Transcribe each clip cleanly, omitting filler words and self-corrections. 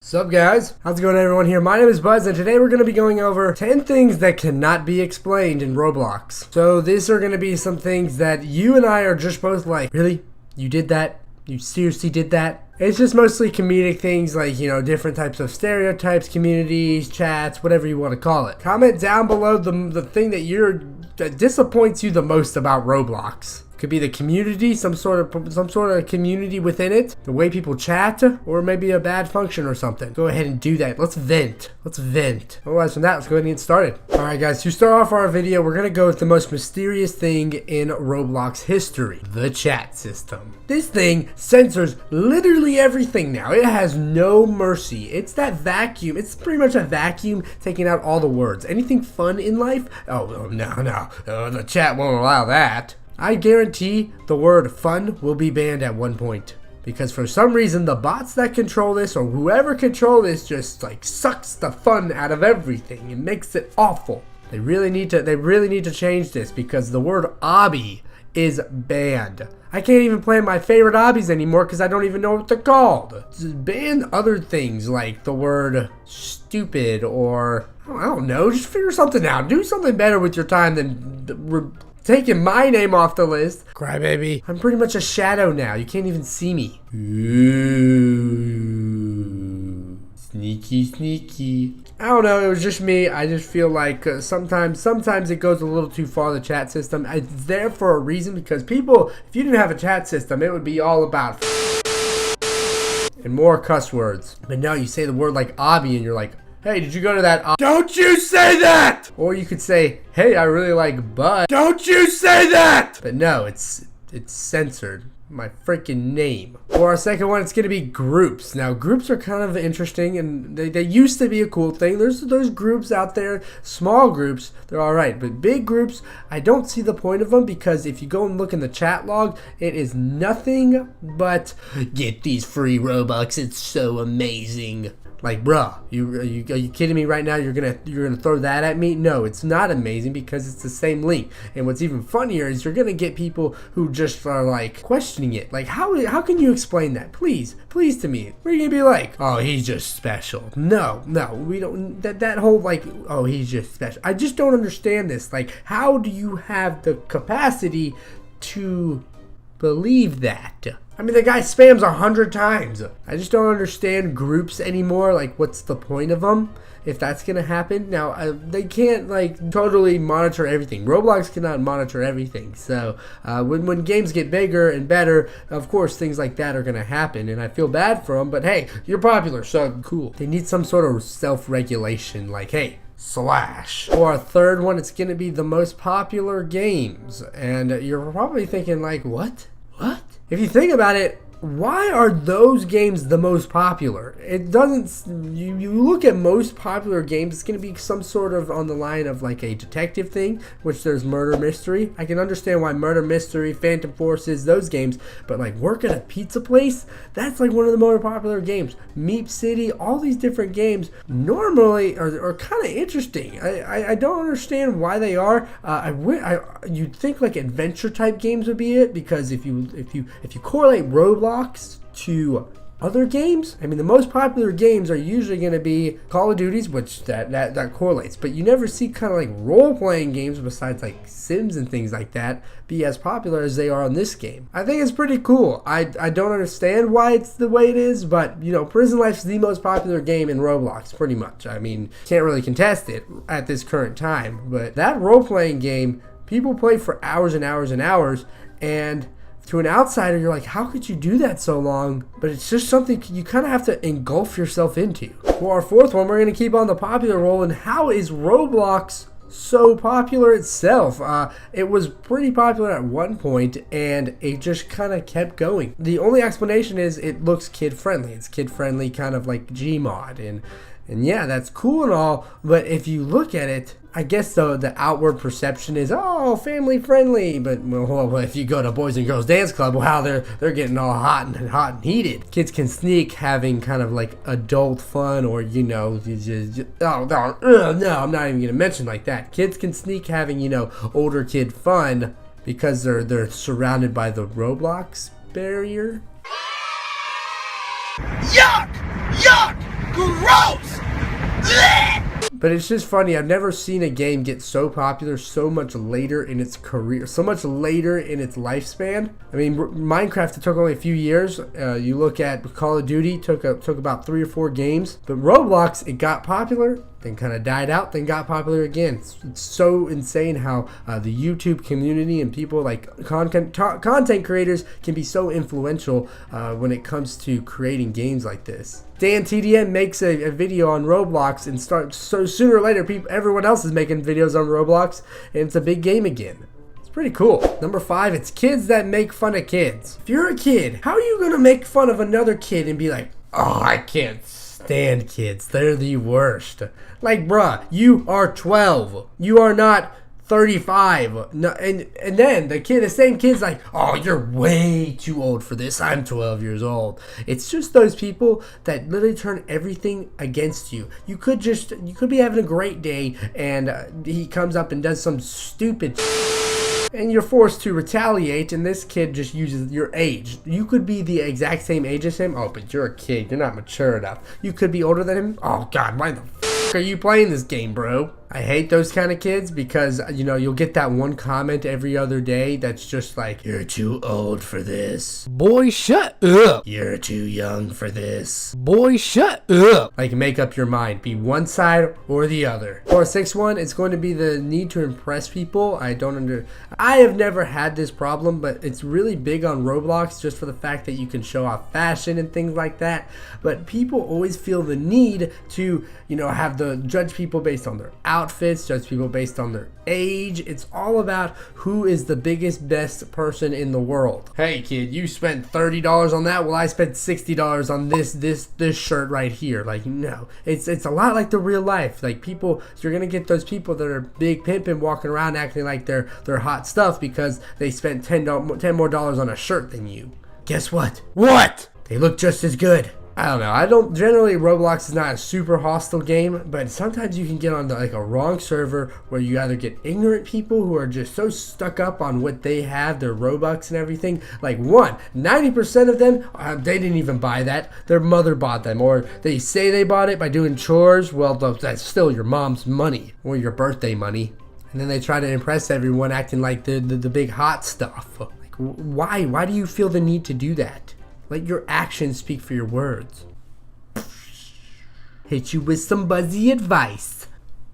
Sup guys, how's it going everyone here? My name is Buzz and today we're going to be going over 10 things that cannot be explained in Roblox. So these are going to be some things that you and I are just both like, really? You did that? You seriously did that? It's just mostly comedic things like, you know, different types of stereotypes, communities, chats, whatever you want to call it. Comment down below the thing that disappoints you the most about Roblox. Could be the community, some sort of community within it, the way people chat, or maybe a bad function or something. Go ahead and do that. Let's vent. Otherwise than that, let's go ahead and get started. Alright guys, to start off our video, we're gonna go with the most mysterious thing in Roblox history, the chat system. This thing censors literally everything now. It has no mercy. It's that vacuum. It's pretty much a vacuum taking out all the words. Anything fun in life? Oh no. The chat won't allow that. I guarantee the word fun will be banned at one point. Because for some reason, the bots that control this, or whoever control this, just like sucks the fun out of everything. It makes it awful. They really need to change this because the word obby is banned. I can't even play my favorite obbies anymore because I don't even know what they're called. Just ban other things like the word stupid or, I don't know, just figure something out. Do something better with your time than taking my name off the list. Crybaby. I'm pretty much a shadow now. You can't even see me. Ooh. Sneaky. I don't know. It was just me. I just feel like sometimes it goes a little too far, the chat system. It's there for a reason because people, if you didn't have a chat system, it would be all about and more cuss words. But no, you say the word like obby and you're like, hey, did you go to that? Don't you say that! Or you could say, hey, I really like butt. Don't you say that! But no, it's censored. My freaking name. For our second one, it's gonna be groups. Now, groups are kind of interesting, and they used to be a cool thing. There's groups out there, small groups, they're all right, but big groups, I don't see the point of them because if you go and look in the chat log, it is nothing but get these free Robux. It's so amazing. Like, bruh, are you kidding me right now? You're gonna throw that at me? No, it's not amazing because it's the same link. And what's even funnier is you're gonna get people who just are like questioning it. Like, how can you explain that? Please to me. We're gonna be like, oh, he's just special. No, we don't. That whole like, oh, he's just special. I just don't understand this. Like, how do you have the capacity to believe that? I mean, the guy spams 100 times. I just don't understand groups anymore. Like, what's the point of them if that's gonna happen? Now, they can't like totally monitor everything. Roblox cannot monitor everything. So when games get bigger and better, of course things like that are gonna happen. And I feel bad for them. But hey, you're popular, so cool. They need some sort of self-regulation. Like, hey, slash. For our third one, it's gonna be the most popular games. And you're probably thinking like, what? If you think about it, why are those games the most popular? It doesn't, you look at most popular games, it's going to be some sort of on the line of like a detective thing, which there's murder mystery. I can understand why murder mystery, Phantom Forces, those games, but like work at a pizza place, that's like one of the more popular games. Meep City, all these different games normally are kind of interesting. I don't understand why they are. You'd think like adventure type games would be it, because if you correlate Roblox to other games, I mean, the most popular games are usually going to be Call of Duties, which that correlates, but you never see kind of like role-playing games besides like Sims and things like that be as popular as they are on this game. I think it's pretty cool. I don't understand why it's the way it is, but you know, Prison Life's the most popular game in Roblox, pretty much. I mean, can't really contest it at this current time, but that role-playing game, people play for hours and hours and hours, and to an outsider, you're like, how could you do that so long? But it's just something you kind of have to engulf yourself into. For our fourth one, we're going to keep on the popular roll. And how is Roblox so popular itself? It was pretty popular at one point, and it just kind of kept going. The only explanation is it looks kid-friendly. It's kid-friendly, kind of like Gmod. And yeah, that's cool and all, but if you look at it, I guess the outward perception is, oh, family friendly. But well, if you go to Boys and Girls Dance Club, wow, they're getting all hot and heated. Kids can sneak having kind of like adult fun, or you know, no, I'm not even gonna mention like that. Kids can sneak having, you know, older kid fun because they're surrounded by the Roblox barrier. Yuck! Yuck! Gross! But it's just funny. I've never seen a game get so popular so much later in its career, so much later in its lifespan. I mean, Minecraft, it took only a few years. You look at Call of Duty, took about 3 or 4 games. But Roblox, it got popular, then kind of died out, then got popular again. It's so insane how the YouTube community and people like content creators can be so influential when it comes to creating games like this. Dan TDM makes a video on Roblox and so sooner or later everyone else is making videos on Roblox and it's a big game again. It's pretty cool. Number 5, it's kids that make fun of kids. If you're a kid, how are you gonna make fun of another kid and be like, oh, I can't stand kids, they're the worst? Like, bruh, you are 12. You are not 35. No, and then the same kid's like, oh, you're way too old for this. I'm 12 years old. It's just those people that literally turn everything against you. You could be having a great day and he comes up and does some stupid and you're forced to retaliate, and this kid just uses your age. You could be the exact same age as him. Oh, but you're a kid. You're not mature enough. You could be older than him. Oh, God, why the f*** are you playing this game, bro? I hate those kind of kids because, you know, you'll get that one comment every other day that's just like, you're too old for this. Boy, shut up. You're too young for this. Boy, shut up. Like, make up your mind. Be one side or the other. For 6-1, it's going to be the need to impress people. I have never had this problem, but it's really big on Roblox just for the fact that you can show off fashion and things like that. But people always feel the need to, you know, judge people based on their outfits, judge people based on their age. It's all about who is the biggest, best person in the world. Hey kid, you spent $30 on that, well I spent $60 on this shirt right here. Like, no, it's a lot like the real life. Like, people, you're gonna get those people that are big pimping walking around acting like they're hot stuff because they spent $10 more on a shirt than you. Guess what? What? They look just as good. I don't know. Generally, Roblox is not a super hostile game, but sometimes you can get on like a wrong server where you either get ignorant people who are just so stuck up on what they have, their Robux and everything. Like 90% of them, they didn't even buy that. Their mother bought them, or they say they bought it by doing chores. Well, that's still your mom's money or your birthday money. And then they try to impress everyone acting like the big hot stuff. Like, why? Why do you feel the need to do that? Let your actions speak for your words. Hit you with some buzzy advice.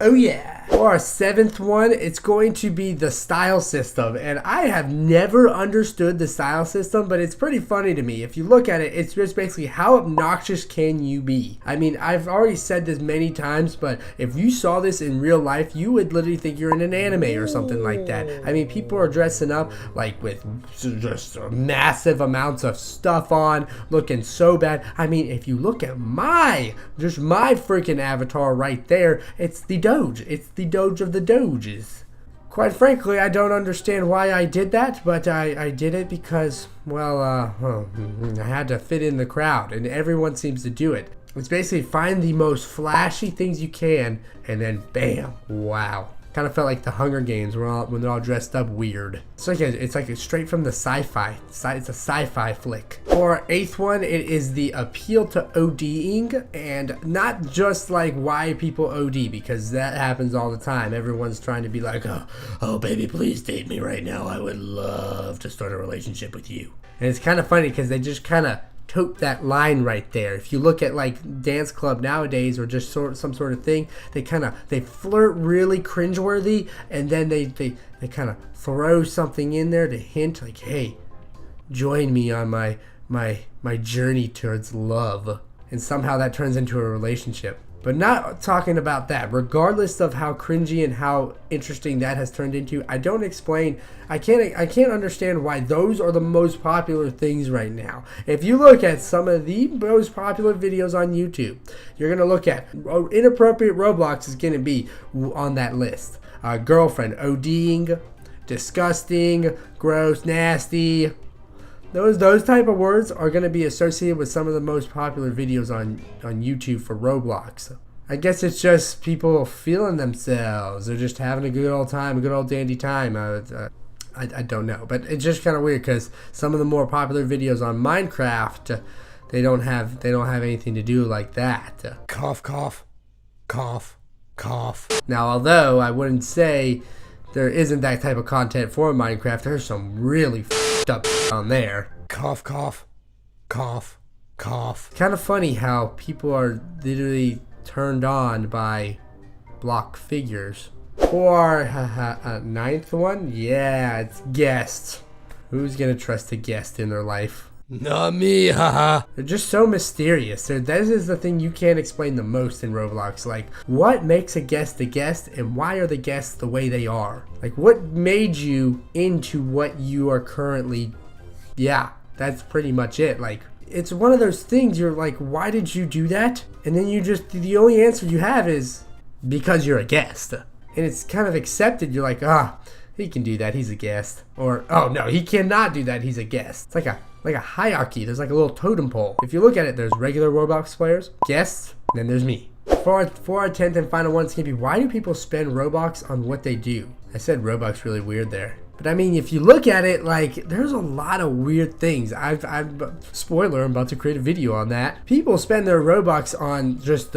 Oh yeah. For our 7th one, it's going to be the style system. And I have never understood the style system, but it's pretty funny to me. If you look at it, it's just basically how obnoxious can you be? I mean, I've already said this many times, but if you saw this in real life, you would literally think you're in an anime or something like that. I mean, people are dressing up like with just massive amounts of stuff on, looking so bad. I mean, if you look at my freaking avatar right there, it's the Doge. It's the Doge of the Doges. Quite frankly, I don't understand why I did that, but I did it because, well, I had to fit in the crowd, and everyone seems to do it. It's basically find the most flashy things you can, and then bam, wow. Kind of felt like the Hunger Games when they're all dressed up weird. It's like straight from the sci-fi. It's a sci-fi flick. For our 8th one, it is the appeal to ODing, and not just like why people OD, because that happens all the time. Everyone's trying to be like, oh baby, please date me right now. I would love to start a relationship with you. And it's kind of funny because they just kind of tote that line right there. If you look at like dance club nowadays or just some sort of thing, they flirt really cringeworthy, and then they kind of throw something in there to hint like, hey, join me on my journey towards love, and somehow that turns into a relationship. But not talking about that. Regardless of how cringy and how interesting that has turned into, I can't understand why those are the most popular things right now. If you look at some of the most popular videos on YouTube, you're gonna look at inappropriate Roblox is gonna be on that list. Girlfriend, ODing, disgusting, gross, nasty. Those type of words are going to be associated with some of the most popular videos on YouTube for Roblox. I guess it's just people feeling themselves. They're just having a good old time, a good old dandy time. I don't know. But it's just kind of weird because some of the more popular videos on Minecraft, They don't have anything to do like that. Cough, cough, cough, cough. Now, although I wouldn't say there isn't that type of content for Minecraft, there's some really f***ed up on there. Cough, cough, cough, cough. Kind of funny how people are literally turned on by block figures. Or ninth one, yeah, it's guests. Who's gonna trust a guest in their life? Not me, haha. They're just so mysterious. This is the thing you can't explain the most in Roblox. Like, what makes a guest, and why are the guests the way they are? Like, what made you into what you are currently? Yeah, that's pretty much it. Like, it's one of those things you're like, why did you do that? And then the only answer you have is because you're a guest. And it's kind of accepted. You're like, he can do that, he's a guest. Or, oh no, he cannot do that, he's a guest. It's like a hierarchy. There's like a little totem pole. If you look at it, there's regular Roblox players, guests, and then there's me. For our 10th and final one, it's gonna be, why do people spend Robux on what they do? I said Robux really weird there. But I mean, if you look at it, like, there's a lot of weird things. Spoiler, I'm about to create a video on that. People spend their Robux on just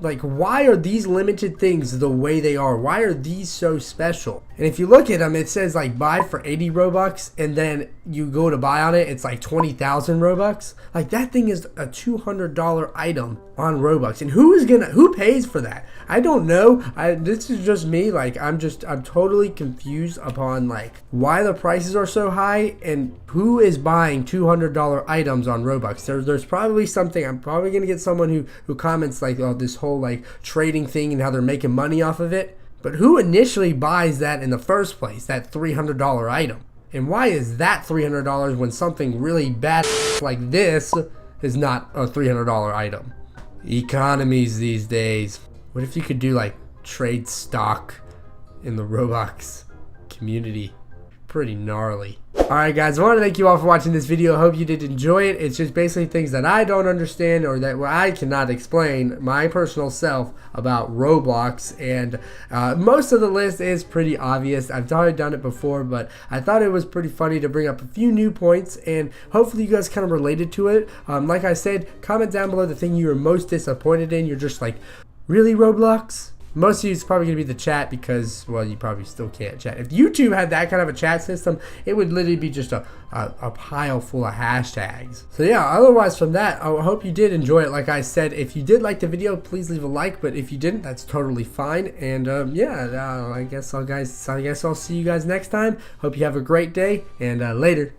why are these limited things the way they are? Why are these so special? And if you look at them, it says like buy for 80 Robux, and then you go to buy on it, it's like 20,000 Robux. Like, that thing is a $200 item on Robux. And who pays for that? I don't know. This is just me. Like, I'm totally confused upon like why the prices are so high and who is buying $200 items on Robux. There's probably something. I'm probably gonna get someone who comments like, oh, this whole like trading thing and how they're making money off of it. But who initially buys that in the first place, that $300 item? And why is that $300 when something really bad like this is not a $300 item? Economies these days. What if you could do like trade stock in the Roblox community? Pretty gnarly. Alright guys, I want to thank you all for watching this video. I hope you did enjoy it. It's just basically things that I don't understand or that I cannot explain my personal self about Roblox, and most of the list is pretty obvious. I've already done it before, but I thought it was pretty funny to bring up a few new points, and hopefully you guys kind of related to it. Like I said, comment down below the thing you were most disappointed in. You're just like, really, Roblox? Most of you, it's probably going to be the chat because, well, you probably still can't chat. If YouTube had that kind of a chat system, it would literally be just a pile full of hashtags. So yeah, otherwise from that, I hope you did enjoy it. Like I said, if you did like the video, please leave a like. But if you didn't, that's totally fine. And I guess I'll see you guys next time. Hope you have a great day, and later.